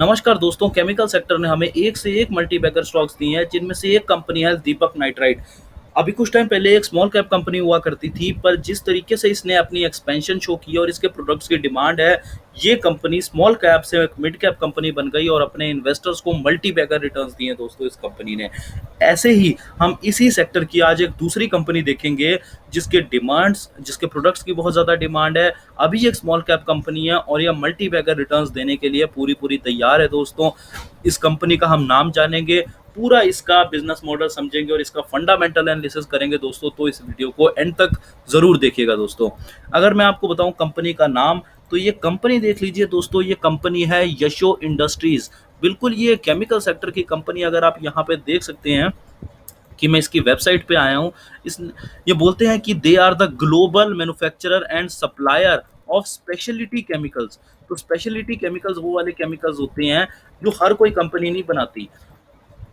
नमस्कार दोस्तों, chemical sector ने हमें एक से एक मल्टी-बैगर स्टॉक्स दिए हैं, जिनमें से एक कंपनी है दीपक नाइट्राइट। अभी कुछ टाइम पहले एक स्मॉल कैप कंपनी हुआ करती थी, पर जिस तरीके से इसने अपनी एक्सपेंशन शो की है और इसके प्रोडक्ट्स की डिमांड है, ये कंपनी स्मॉल कैप से एक मिड कैप कंपनी बन गई और अपने इन्वेस्टर्स को मल्टी-बैगर रिटर्न्स दिए हैं दोस्तों इस कंपनी ने। ऐसे ही हम इसी सेक्टर की आज एक दूसरी कंपनी देखेंगे, जिसके प्रोडक्ट्स की बहुत ज़्यादा डिमांड है। अभी एक स्मॉल कैप कंपनी है और यह मल्टी-बैगर रिटर्न्स देने के लिए पूरी-पूरी तैयार है दोस्तों। इस कंपनी का हम नाम जानेंगे, पूरा इसका बिज़नेस मॉडल समझेंगे और इसका फंडामेंटल एनालिसिस करेंगे दोस्तों, तो इस वीडियो को एंड तक ज़रूर देखिएगा दोस्तों। अगर मैं आपको बताऊँ कंपनी का नाम, तो ये कंपनी देख लीजिए दोस्तों, ये कंपनी है यशो इंडस्ट्रीज़। बिल्कुल ये केमिकल सेक्टर की कंपनी, अगर आप यहाँ पे देख सकते हैं कि मैं इसकी वेबसाइट पे आया हूँ। इस ये बोलते हैं कि they are the global manufacturer and supplier of speciality chemicals. तो स्पेशलिटी केमिकल्स वो वाले केमिकल्स होते हैं जो हर कोई कंपनी नहीं बनाती।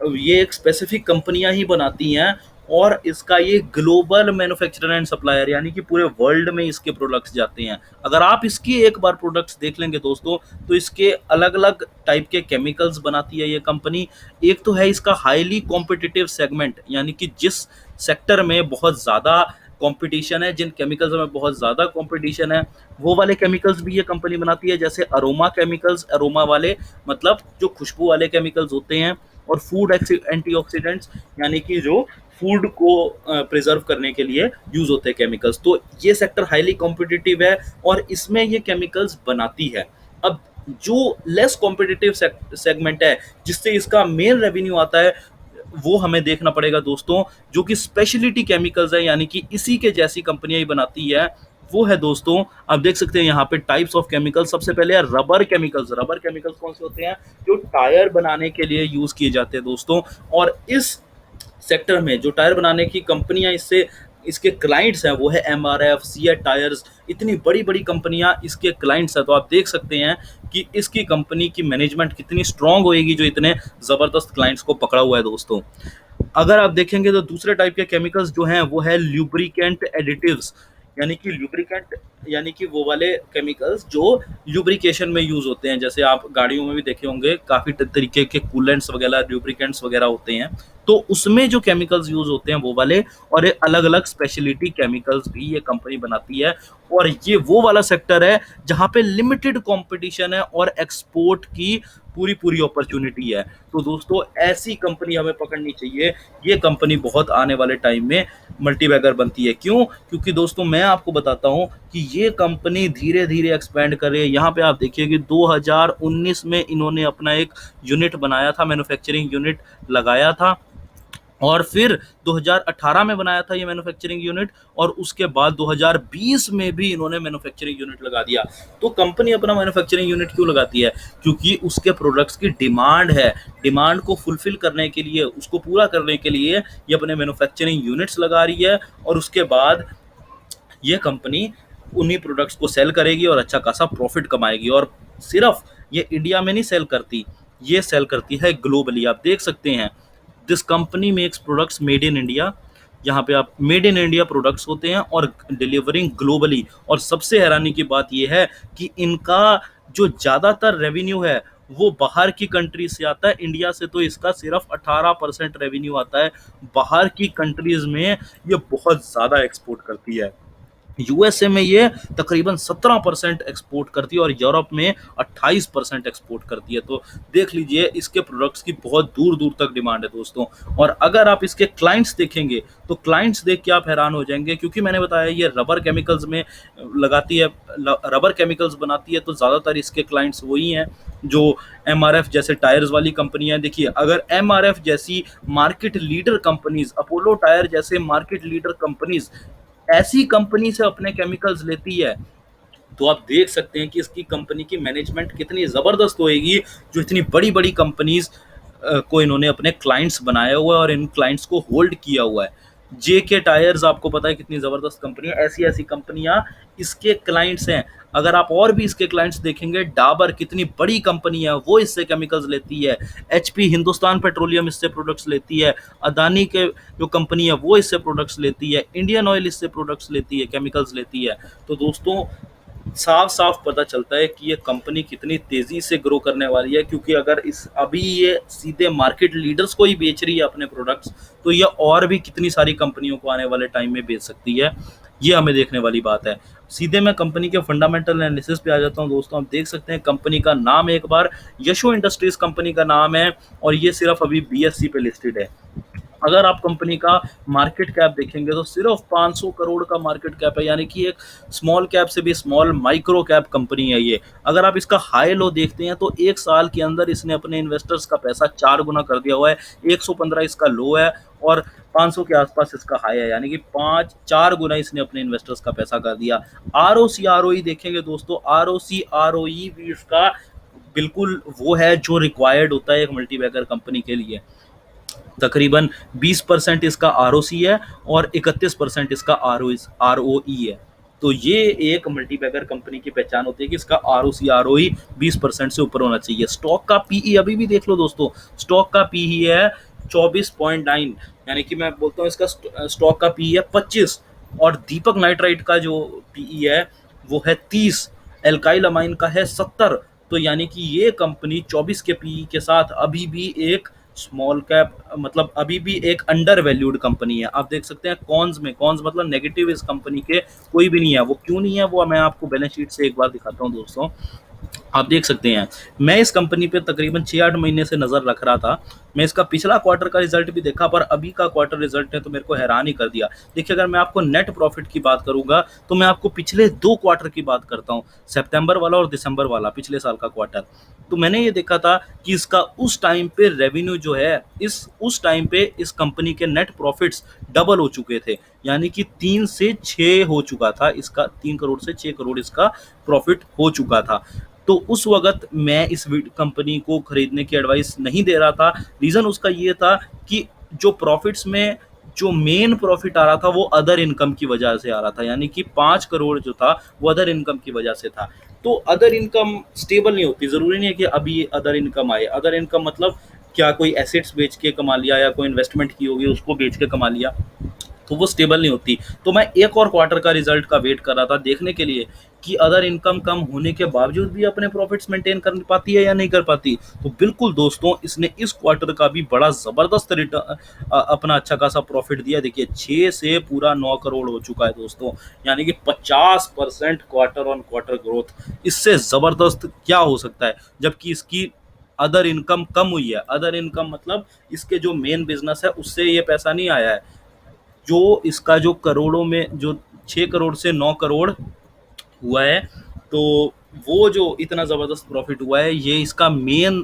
ये एक स्पेसिफिक कंपनियां ही बनाती हैं, और इसका ये ग्लोबल मैन्युफैक्चरर एंड सप्लायर, यानी कि पूरे वर्ल्ड में इसके प्रोडक्ट्स जाते हैं। अगर आप इसकी एक बार प्रोडक्ट्स देख लेंगे दोस्तों, तो इसके अलग अलग टाइप के केमिकल्स बनाती है ये कंपनी। एक तो है इसका हाईली कॉम्पिटिटिव सेगमेंट, यानी कि जिस सेक्टर में बहुत ज़्यादा कंपटीशन है, जिन केमिकल्स में बहुत ज़्यादा कंपटीशन है, वो वाले केमिकल्स भी ये कंपनी बनाती है। जैसे अरोमा केमिकल्स, अरोमा वाले मतलब जो खुशबू वाले केमिकल्स होते हैं, और फूड एंटीऑक्सीडेंट्स, यानी कि जो फूड को प्रिजर्व करने के लिए यूज होते हैं केमिकल्स। तो ये सेक्टर हाईली कॉम्पिटिटिव है और इसमें ये केमिकल्स बनाती है। अब जो लेस कॉम्पिटिटिव सेगमेंट है, जिससे इसका मेन रेवेन्यू आता है, वो हमें देखना पड़ेगा दोस्तों, जो कि स्पेशलिटी केमिकल्स है, यानी कि इसी के जैसी कंपनियां ही बनाती है। वो है दोस्तों, आप देख सकते हैं यहाँ पे टाइप्स ऑफ केमिकल्स। सबसे पहले है रबर केमिकल्स। रबर केमिकल्स कौन से होते हैं? जो टायर बनाने के लिए यूज किए जाते हैं दोस्तों। और इस सेक्टर में जो टायर बनाने की कंपनियां इससे इसके क्लाइंट्स हैं, वो है एमआरएफ, सीएट टायर्स। इतनी बड़ी बड़ी कंपनियां इसके क्लाइंट्स हैं, तो आप देख सकते हैं कि इसकी कंपनी की मैनेजमेंट कितनी स्ट्रांग होएगी, जो इतने ज़बरदस्त क्लाइंट्स को पकड़ा हुआ है दोस्तों। अगर आप देखेंगे तो दूसरे टाइप के केमिकल्स जो हैं, वो है ल्यूब्रिकेंट एडिटिव्स, यानी कि ल्यूब्रिकेंट, यानी कि वो वाले केमिकल्स जो ल्यूब्रिकेशन में यूज होते हैं। जैसे आप गाड़ियों में भी देखे होंगे, काफी तरीके के कूलेंट्स वगैरह, ल्यूब्रिकेंट्स वगैरह होते हैं, तो उसमें जो केमिकल्स यूज होते हैं वो वाले। और ये अलग अलग स्पेशलिटी केमिकल्स भी ये कंपनी बनाती है। और ये वो वाला सेक्टर है जहाँ पे लिमिटेड कंपटीशन है और एक्सपोर्ट की पूरी पूरी अपॉर्चुनिटी है। तो दोस्तों, ऐसी कंपनी हमें पकड़नी चाहिए। ये कंपनी बहुत आने वाले टाइम में मल्टीबैगर बनती है। क्यों? क्योंकि दोस्तों, मैं आपको बताता हूँ कि ये कंपनी धीरे धीरे एक्सपेंड कर रही है। यहाँ पे आप देखिए कि 2019 में इन्होंने अपना एक यूनिट बनाया था, मैन्युफैक्चरिंग यूनिट लगाया था, और फिर 2018 में बनाया था ये मैन्युफैक्चरिंग यूनिट, और उसके बाद 2020 में भी इन्होंने मैन्युफैक्चरिंग यूनिट लगा दिया। तो कंपनी अपना मैन्युफैक्चरिंग यूनिट क्यों लगाती है? क्योंकि उसके प्रोडक्ट्स की डिमांड है। डिमांड को फुलफिल करने के लिए, उसको पूरा करने के लिए ये अपने मैन्युफैक्चरिंग यूनिट्स लगा रही है, और उसके बाद ये कंपनी उन्हीं प्रोडक्ट्स को सेल करेगी और अच्छा खासा प्रॉफिट कमाएगी। और सिर्फ ये इंडिया में नहीं सेल करती, ये सेल करती है ग्लोबली। आप देख सकते हैं, this company makes products made in India. यहाँ पे आप मेड इन इंडिया प्रोडक्ट्स होते हैं और डिलीवरिंग ग्लोबली। और सबसे हैरानी की बात यह है कि इनका जो ज़्यादातर रेवेन्यू है, वो बाहर की कंट्रीज से आता है। इंडिया से तो इसका सिर्फ 18% रेवेन्यू आता है। बाहर की कंट्रीज में ये बहुत ज़्यादा एक्सपोर्ट करती है। यूएसए में ये तकरीबन 17% एक्सपोर्ट करती है और यूरोप में 28% एक्सपोर्ट करती है। तो देख लीजिए, इसके प्रोडक्ट्स की बहुत दूर दूर तक डिमांड है दोस्तों। और अगर आप इसके क्लाइंट्स देखेंगे, तो क्लाइंट्स देख के आप हैरान हो जाएंगे, क्योंकि मैंने बताया ये रबर केमिकल्स में लगाती है, रबर केमिकल्स बनाती है, तो ज़्यादातर इसके क्लाइंट्स वही हैं जो एमआरएफ जैसे टायर्स वाली कंपनियां। देखिए, अगर एमआरएफ जैसी market leader companies, Apollo tyre जैसे मार्केट लीडर कंपनीज ऐसी कंपनी से अपने केमिकल्स लेती है, तो आप देख सकते हैं कि इसकी कंपनी की मैनेजमेंट कितनी ज़बरदस्त होएगी, जो इतनी बड़ी बड़ी कंपनीज को इन्होंने अपने क्लाइंट्स बनाया हुआ है और इन क्लाइंट्स को होल्ड किया हुआ है। जेके टायर्स, आपको पता है कितनी ज़बरदस्त कंपनी है। ऐसी ऐसी कंपनियां इसके क्लाइंट्स हैं। अगर आप और भी इसके क्लाइंट्स देखेंगे, डाबर कितनी बड़ी कंपनी है, वो इससे केमिकल्स लेती है। एचपी, हिंदुस्तान पेट्रोलियम इससे प्रोडक्ट्स लेती है। अदानी के जो कंपनी है वो इससे प्रोडक्ट्स लेती है। इंडियन ऑयल इससे प्रोडक्ट्स लेती है, केमिकल्स लेती है। तो दोस्तों, साफ-साफ पता चलता है कि ये कंपनी कितनी तेज़ी से ग्रो करने वाली है, क्योंकि अगर इस अभी ये सीधे मार्केट लीडर्स को ही बेच रही है अपने प्रोडक्ट्स, तो ये और भी कितनी सारी कंपनियों को आने वाले टाइम में बेच सकती है, ये हमें देखने वाली बात है। सीधे मैं कंपनी के फंडामेंटल एनालिसिस पे आ जाता हूँ दोस्तों, आप देख सकते हैं कंपनी का नाम एक बार यशो इंडस्ट्रीज़ कंपनी का नाम है और ये सिर्फ़ अभी बीएसई पे लिस्टेड है। अगर आप कंपनी का मार्केट कैप देखेंगे तो सिर्फ 500 करोड़ का मार्केट कैप है, यानी कि एक स्मॉल कैप से भी स्मॉल माइक्रो कैप कंपनी है ये। अगर आप इसका हाई लो देखते हैं तो 1 साल के अंदर इसने अपने इन्वेस्टर्स का पैसा 4 गुना कर दिया हुआ है। 115 इसका लो है और 500 के आसपास इसका हाई है, यानी कि 4 गुना इसने अपने इन्वेस्टर्स का पैसा कर दिया। आरओसी आरओई देखेंगे दोस्तों, आरओसी आरओई भी इसका बिल्कुल वो है जो रिक्वायर्ड होता है एक मल्टीबैगर कंपनी के लिए। तकरीबन 20% इसका आरओसी है और 31% इसका आरओई है। तो ये एक मल्टीबैगर कंपनी की पहचान होती है कि इसका आरओसी आरओई 20% से ऊपर होना चाहिए। स्टॉक का पीई अभी भी देख लो दोस्तों, स्टॉक का पीई है 24.9, यानी कि मैं बोलता हूँ इसका स्टॉक का पीई है 25, और दीपक नाइट्राइट का जो पीई है वो है 30, एल्काइल अमाइन का है 70। तो यानी कि ये कंपनी 24 के पीई के साथ अभी भी एक स्मॉल कैप, मतलब अभी भी एक अंडर वैल्यूड कंपनी है। आप देख सकते हैं कॉन्स में, कॉन्स मतलब नेगेटिव इस कंपनी के कोई भी नहीं है। वो क्यों नहीं है वो मैं आपको बैलेंस शीट से एक बार दिखाता हूँ दोस्तों। आप देख सकते हैं मैं इस कंपनी पे तकरीबन 6-8 महीने से नज़र रख रहा था। मैं इसका पिछला क्वार्टर का रिजल्ट भी देखा, पर अभी का क्वार्टर रिजल्ट ने तो मेरे को हैरान ही कर दिया। देखिए, अगर मैं आपको नेट प्रॉफिट की बात करूंगा तो मैं आपको पिछले 2 क्वार्टर की बात करता हूँ, सितंबर वाला और दिसंबर वाला, पिछले साल का क्वार्टर। तो मैंने ये देखा था कि इसका उस टाइम पे रेवेन्यू जो है, इस उस टाइम पे इस कंपनी के नेट प्रॉफिट्स डबल हो चुके थे, यानी कि 3 से 6 हो चुका था इसका, 3 करोड़ से 6 करोड़ इसका प्रॉफिट हो चुका था। तो उस वक़्त मैं इस कंपनी को खरीदने की एडवाइस नहीं दे रहा था। रीज़न उसका ये था कि जो प्रॉफिट्स में जो मेन प्रॉफिट आ रहा था वो अदर इनकम की वजह से आ रहा था, यानी कि 5 करोड़ जो था वो अदर इनकम की वजह से था। तो अदर इनकम स्टेबल नहीं होती, ज़रूरी नहीं है कि अभी अदर इनकम आए। अदर इनकम मतलब क्या, कोई एसेट्स बेच के कमा लिया या कोई इन्वेस्टमेंट की होगी उसको बेच के कमा लिया, तो वो स्टेबल नहीं होती। तो मैं एक और क्वार्टर का रिजल्ट का वेट कर रहा था देखने के लिए कि अदर इनकम कम होने के बावजूद भी अपने प्रॉफिट्स मेंटेन कर पाती है या नहीं कर पाती। तो बिल्कुल दोस्तों, इसने इस क्वार्टर का भी बड़ा ज़बरदस्त अपना अच्छा खासा प्रॉफिट दिया। देखिए, 6 से पूरा 9 करोड़ हो चुका है दोस्तों, यानी कि 50% क्वार्टर ऑन क्वार्टर ग्रोथ। इससे ज़बरदस्त क्या हो सकता है, जबकि इसकी अदर इनकम कम हुई है। अदर इनकम मतलब इसके जो मेन बिजनेस है उससे ये पैसा नहीं आया है। जो इसका जो करोड़ों में जो 6 करोड़ से 9 करोड़ हुआ है, तो वो जो इतना ज़बरदस्त प्रॉफिट हुआ है ये इसका मेन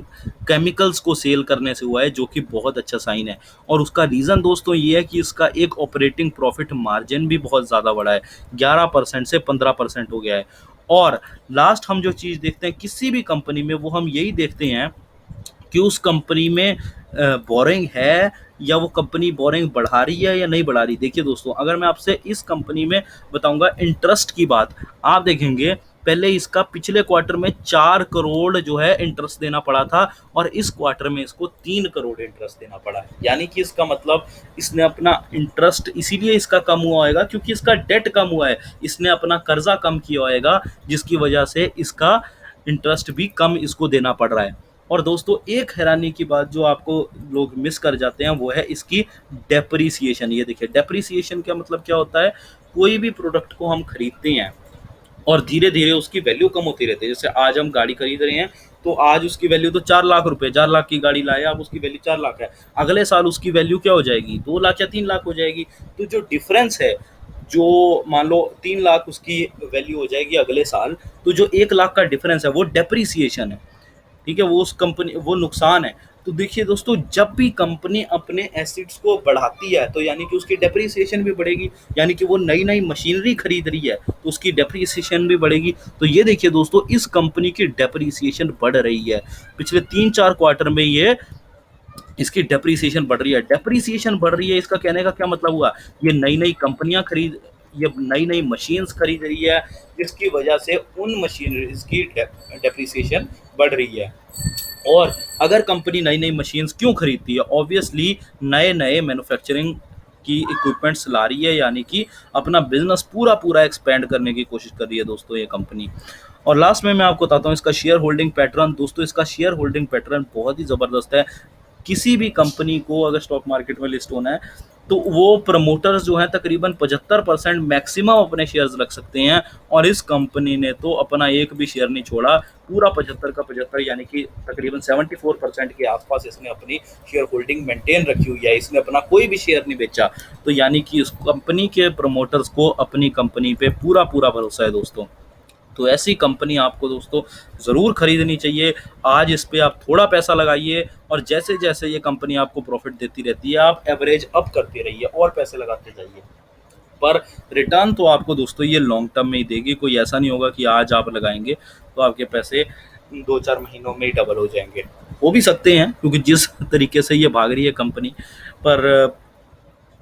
केमिकल्स को सेल करने से हुआ है, जो कि बहुत अच्छा साइन है। और उसका रीज़न दोस्तों ये है कि इसका एक ऑपरेटिंग प्रॉफिट मार्जिन भी बहुत ज़्यादा बढ़ा है, 11% से 15% हो गया है। और लास्ट हम जो चीज़ देखते हैं किसी भी कंपनी में, वो हम यही देखते हैं कि उस कंपनी में बोरिंग है या वो कंपनी बोरिंग बढ़ा रही है या नहीं बढ़ा रही। देखिए दोस्तों, अगर मैं आपसे इस कंपनी में बताऊंगा इंटरेस्ट की बात, आप देखेंगे पहले इसका पिछले क्वार्टर में 4 करोड़ जो है इंटरेस्ट देना पड़ा था और इस क्वार्टर में इसको 3 करोड़ इंटरेस्ट देना पड़ा है। यानी कि इसका मतलब इसने अपना इंटरेस्ट इसीलिए इसका कम हुआ होगा क्योंकि इसका डेट कम हुआ है, इसने अपना कर्जा कम किया होगा, जिसकी वजह से इसका इंटरेस्ट भी कम इसको देना पड़ रहा है। और दोस्तों, एक हैरानी की बात जो आपको लोग मिस कर जाते हैं वो है इसकी डेप्रिसिएशन। ये देखिए, डेप्रिसिएशन का मतलब क्या होता है, कोई भी प्रोडक्ट को हम खरीदते हैं और धीरे धीरे उसकी वैल्यू कम होती रहती है। जैसे आज हम गाड़ी खरीद रहे हैं तो आज उसकी वैल्यू तो 4 लाख रुपए, 4 लाख की गाड़ी लाए, अब उसकी वैल्यू 4 लाख है। अगले साल उसकी वैल्यू क्या हो जाएगी, 2 लाख या 3 लाख हो जाएगी। तो जो डिफरेंस है, जो मान लो 3 लाख उसकी वैल्यू हो जाएगी अगले साल, तो जो 1 लाख का डिफरेंस है वो डेप्रिसिएशन है। ठीक है, वो उस कंपनी वो नुकसान है। तो देखिए दोस्तों, जब भी कंपनी अपने एसेट्स को बढ़ाती है तो यानी कि उसकी डेप्रिसिएशन भी बढ़ेगी, यानी कि वो नई नई मशीनरी खरीद रही है तो उसकी डेप्रिसिएशन भी बढ़ेगी। तो ये देखिए दोस्तों, इस कंपनी की डेप्रिसिएशन बढ़ रही है, पिछले 3-4 क्वार्टर में ये इसकी डेप्रिसिएशन बढ़ रही है। डेप्रिसिएशन बढ़ रही है, इसका कहने का क्या मतलब हुआ, ये नई नई कंपनियां खरीद, ये नई नई मशीन्स खरीद रही है, जिसकी वजह से उन मशीनरीज की डेप्रिसिएशन बढ़ रही है। और अगर कंपनी नई नई मशीन्स क्यों खरीदती है, ऑब्वियसली नए नए मैन्युफैक्चरिंग की इक्विपमेंट्स ला रही है, यानी कि अपना बिज़नेस पूरा एक्सपेंड करने की कोशिश कर रही है दोस्तों ये कंपनी। और लास्ट में मैं आपको बताता हूँ इसका शेयर होल्डिंग पैटर्न। दोस्तों इसका शेयर होल्डिंग पैटर्न बहुत ही ज़बरदस्त है। किसी भी कंपनी को अगर स्टॉक मार्केट में लिस्ट होना है, तो वो प्रमोटर्स जो हैं तकरीबन 75% मैक्सिमम अपने शेयर्स रख सकते हैं, और इस कंपनी ने तो अपना एक भी शेयर नहीं छोड़ा। पूरा 75 का 75 यानी कि तकरीबन 74% के आसपास इसने अपनी शेयर होल्डिंग मेंटेन रखी हुई है। इसने अपना कोई भी शेयर नहीं बेचा। तो यानी कि उस कंपनी के प्रमोटर्स को अपनी कंपनी पे पूरा भरोसा है दोस्तों। तो ऐसी कंपनी आपको दोस्तों ज़रूर खरीदनी चाहिए। आज इस पे आप थोड़ा पैसा लगाइए, और जैसे-जैसे ये कंपनी आपको प्रॉफ़िट देती रहती है, आप एवरेज अप करते रहिए और पैसे लगाते जाइए। पर रिटर्न तो आपको दोस्तों ये लॉन्ग टर्म में ही देगी। कोई ऐसा नहीं होगा कि आज आप लगाएँगे तो आपके पैसे 2-4 महीनों में ही डबल हो जाएँगे। हो भी सकते हैं, क्योंकि जिस तरीके से ये भाग रही है कंपनी, पर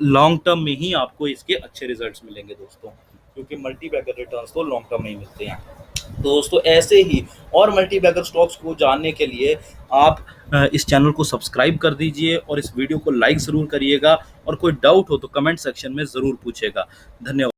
लॉन्ग टर्म में ही आपको इसके अच्छे रिजल्ट्स मिलेंगे दोस्तों, क्योंकि मल्टी बैगर रिटर्न्स तो लॉन्ग टर्म में ही मिलते हैं। तो दोस्तों ऐसे ही और मल्टी बैगर स्टॉक्स को जानने के लिए आप इस चैनल को सब्सक्राइब कर दीजिए, और इस वीडियो को लाइक ज़रूर करिएगा, और कोई डाउट हो तो कमेंट सेक्शन में ज़रूर पूछेगा। धन्यवाद।